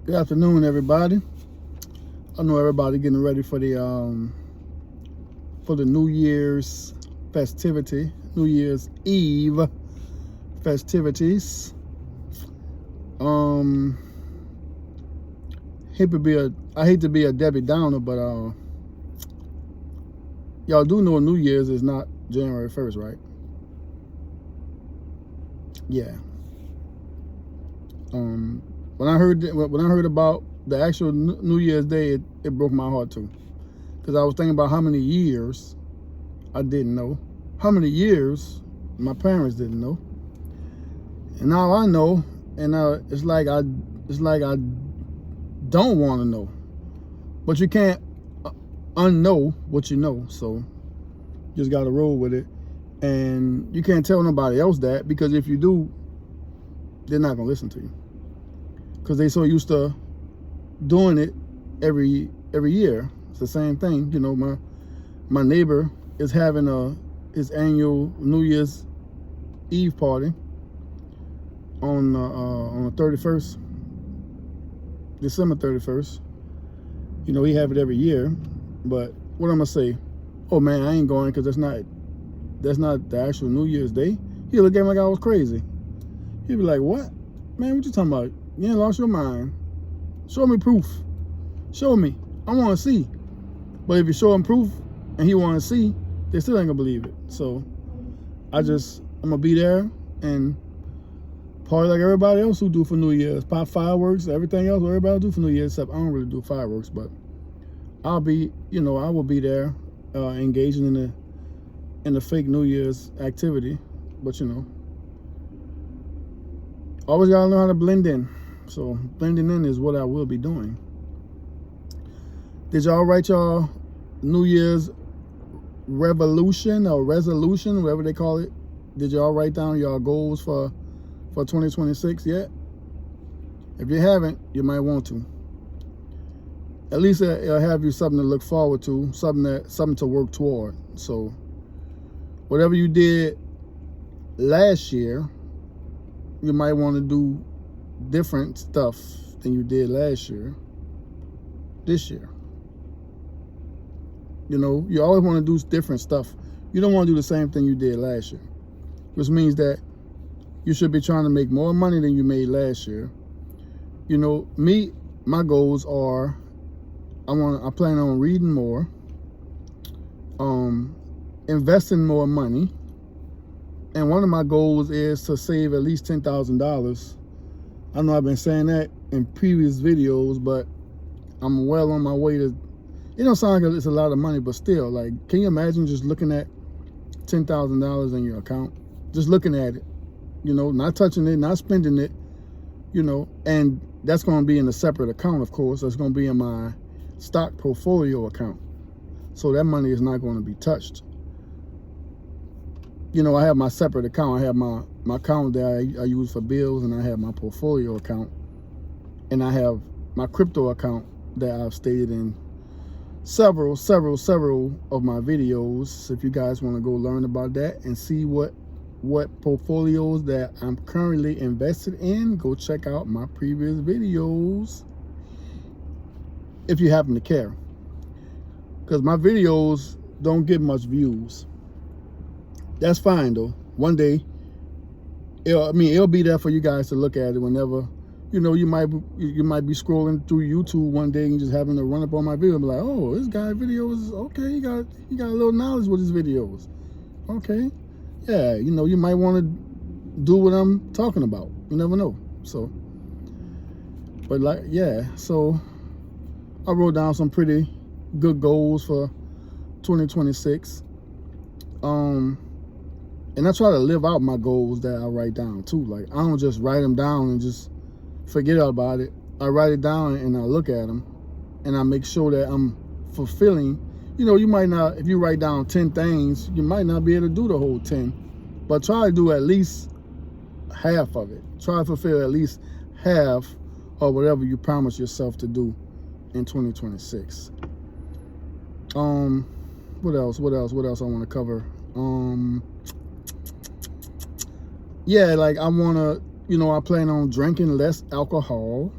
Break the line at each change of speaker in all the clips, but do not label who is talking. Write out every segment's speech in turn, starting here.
Good afternoon, everybody. I know everybody getting ready for the New Year's festivity, New Year's Eve festivities. Um, I hate to be a Debbie Downer, but y'all do know New Year's is not January 1st, right? Yeah. When I heard about the actual New Year's Day, it broke my heart too, because I was thinking about how many years I didn't know, how many years my parents didn't know, and now I know, and it's like I don't want to know, but you can't unknow what you know, so you just got to roll with it, and you can't tell nobody else that, because if you do, they're not gonna listen to you, because they so used to doing it every year. It's the same thing, you know. My neighbor is having his annual New Year's Eve party on the 31st, December 31st. You know, he have it every year, but what I'm gonna say? Oh man, I ain't going because that's not the actual New Year's Day. He look at me like I was crazy. He'd be like, "What, man? What you talking about? You ain't lost your mind? Show me proof. Show me. I want to see." But if you show him proof and he want to see, they still ain't gonna believe it. So I'm gonna be there and party like everybody else who do for New Year's. Pop fireworks, everything else everybody do for New Year's, except I don't really do fireworks, but I will be there engaging in the fake New Year's activity. But always gotta learn how to blend in. So blending in is what I will be doing. Did y'all write y'all New Year's revolution or resolution, whatever they call it? Did y'all write down y'all goals for 2026 yet? If you haven't, you might want to. At least it'll have you something to look forward to, something to work toward. So whatever you did last year, you might want to do different stuff than you did last year, this year. You know, you always want to do different stuff. You don't want to do the same thing you did last year, which means that you should be trying to make more money than you made last year. You know, my goals are, I plan on reading more, investing more money, and one of my goals is to save at least $10,000. I know I've been saying that in previous videos, but I'm well on my way to. It don't sound like it's a lot of money, but still, like, can you imagine just looking at $10,000 in your account, just looking at it, not touching it, not spending it, and that's going to be in a separate account, of course. That's going to be in my stock pro-folio account, so that money is not going to be touched. I have my separate account. I have my account that I use for bills, and I have my portfolio account, and I have my crypto account that I've stated in several of my videos. If you guys want to go learn about that and see what portfolios that I'm currently invested in, go check out my previous videos if you happen to care, because my videos don't get much views. That's fine though. One day, it'll be there for you guys to look at it whenever. You might be scrolling through YouTube one day and just having to run up on my video and be like, "Oh, this guy videos, okay, he got a little knowledge with his videos." Okay, yeah, you might want to do what I'm talking about. You never know. So, but so I wrote down some pretty good goals for 2026. And I try to live out my goals that I write down too. Like, I don't just write them down and just forget about it. I write it down and I look at them and I make sure that I'm fulfilling. You might not, if you write down 10 things, you might not be able to do the whole 10, but try to do at least half of it. Try to fulfill at least half of whatever you promise yourself to do in 2026. What else I want to cover? Yeah, like I want to, I plan on drinking less alcohol.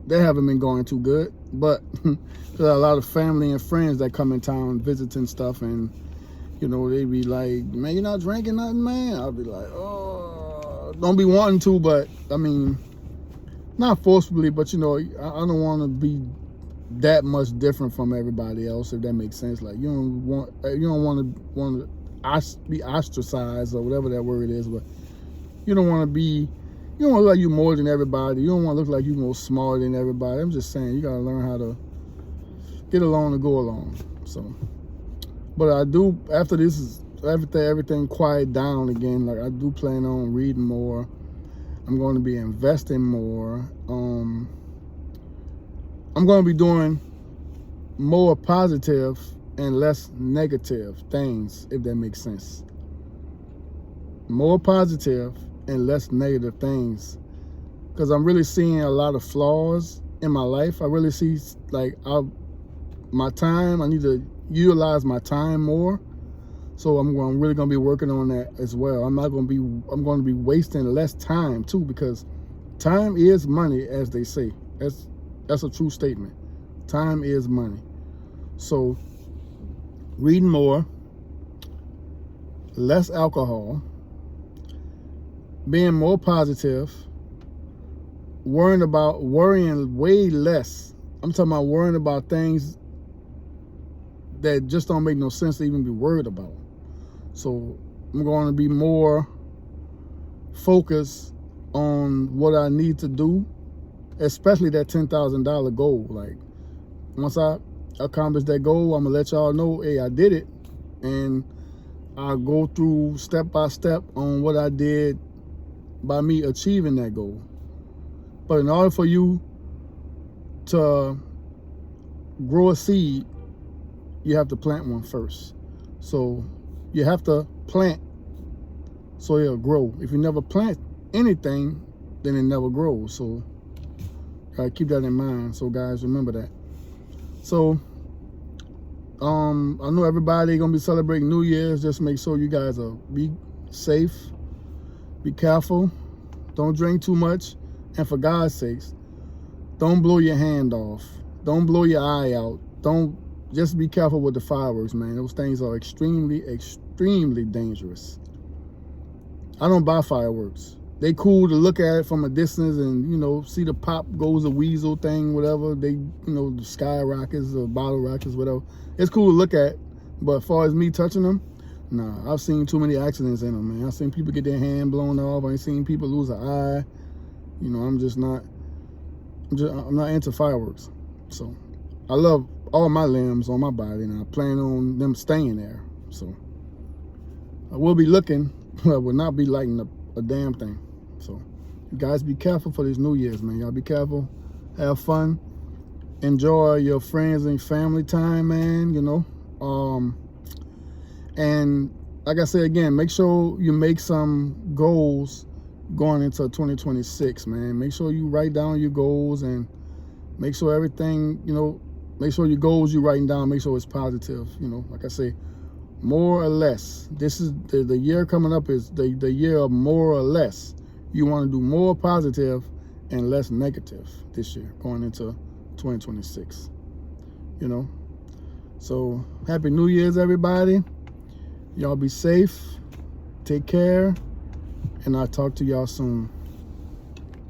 they haven't been going too good. But there's a lot of family and friends that come in town visiting stuff, and you know, they be like, man, you're not drinking nothing, man. I'll be like, oh, don't be wanting to, but I mean, not forcefully, but you know, I don't want to be that much different from everybody else, if that makes sense. Like, you don't want to be ostracized or whatever that word is, but you don't want to look like you more than everybody. You don't want to look like you more smarter than everybody. I'm just saying, you got to learn how to get along and go along. So, but I do, after everything quiet down again, like I do plan on reading more. I'm going to be investing more. I'm going to be doing more positive and less negative things, if that makes sense. More positive and less negative things, because I'm really seeing a lot of flaws in my life. I really see, like, my time, I need to utilize my time more. So I'm really going to be working on that as well. I'm going to be wasting less time too, because time is money, as they say. That's a true statement. Time is money. So reading more, less alcohol, being more positive, worrying way less. I'm talking about worrying about things that just don't make no sense to even be worried about. So I'm going to be more focused on what I need to do, especially that $10,000 goal. Like, once I accomplish that goal, I'm gonna let y'all know, hey, I did it, and I'll go through step by step on what I did by me achieving that goal. But in order for you to grow a seed, you have to plant one first. So you have to plant so it'll grow. If you never plant anything, then it never grows. So keep that in mind. So guys, remember that. So I know everybody gonna be celebrating New Year's. Just make sure you guys be safe, be careful, don't drink too much, and for God's sakes, don't blow your hand off, don't blow your eye out, just be careful with the fireworks, man. Those things are extremely, extremely dangerous. I don't buy fireworks. They cool to look at it from a distance and, you know, see the pop goes a weasel thing, whatever. They, you know, the sky rockets or bottle rockets, whatever. It's cool to look at, but as far as me touching them, nah, I've seen too many accidents in them, man. I've seen people get their hand blown off. I've seen people lose an eye. You know, I'm not into fireworks. So I love all my limbs on my body, and I plan on them staying there. So I will be looking, but I will not be lighting up a damn thing. So you guys be careful for this New Year's, man. Y'all be careful, have fun, enjoy your friends and family time, man, you know. And like I said again, make sure you make some goals going into 2026, man. Make sure you write down your goals and make sure everything, you know, make sure your goals you're writing down, make sure it's positive, you know. Like I say, more or less. This is the year coming up is the year of more or less. You want to do more positive and less negative this year going into 2026, you know. So happy New Year's, everybody. Y'all be safe, take care, and I'll talk to y'all soon.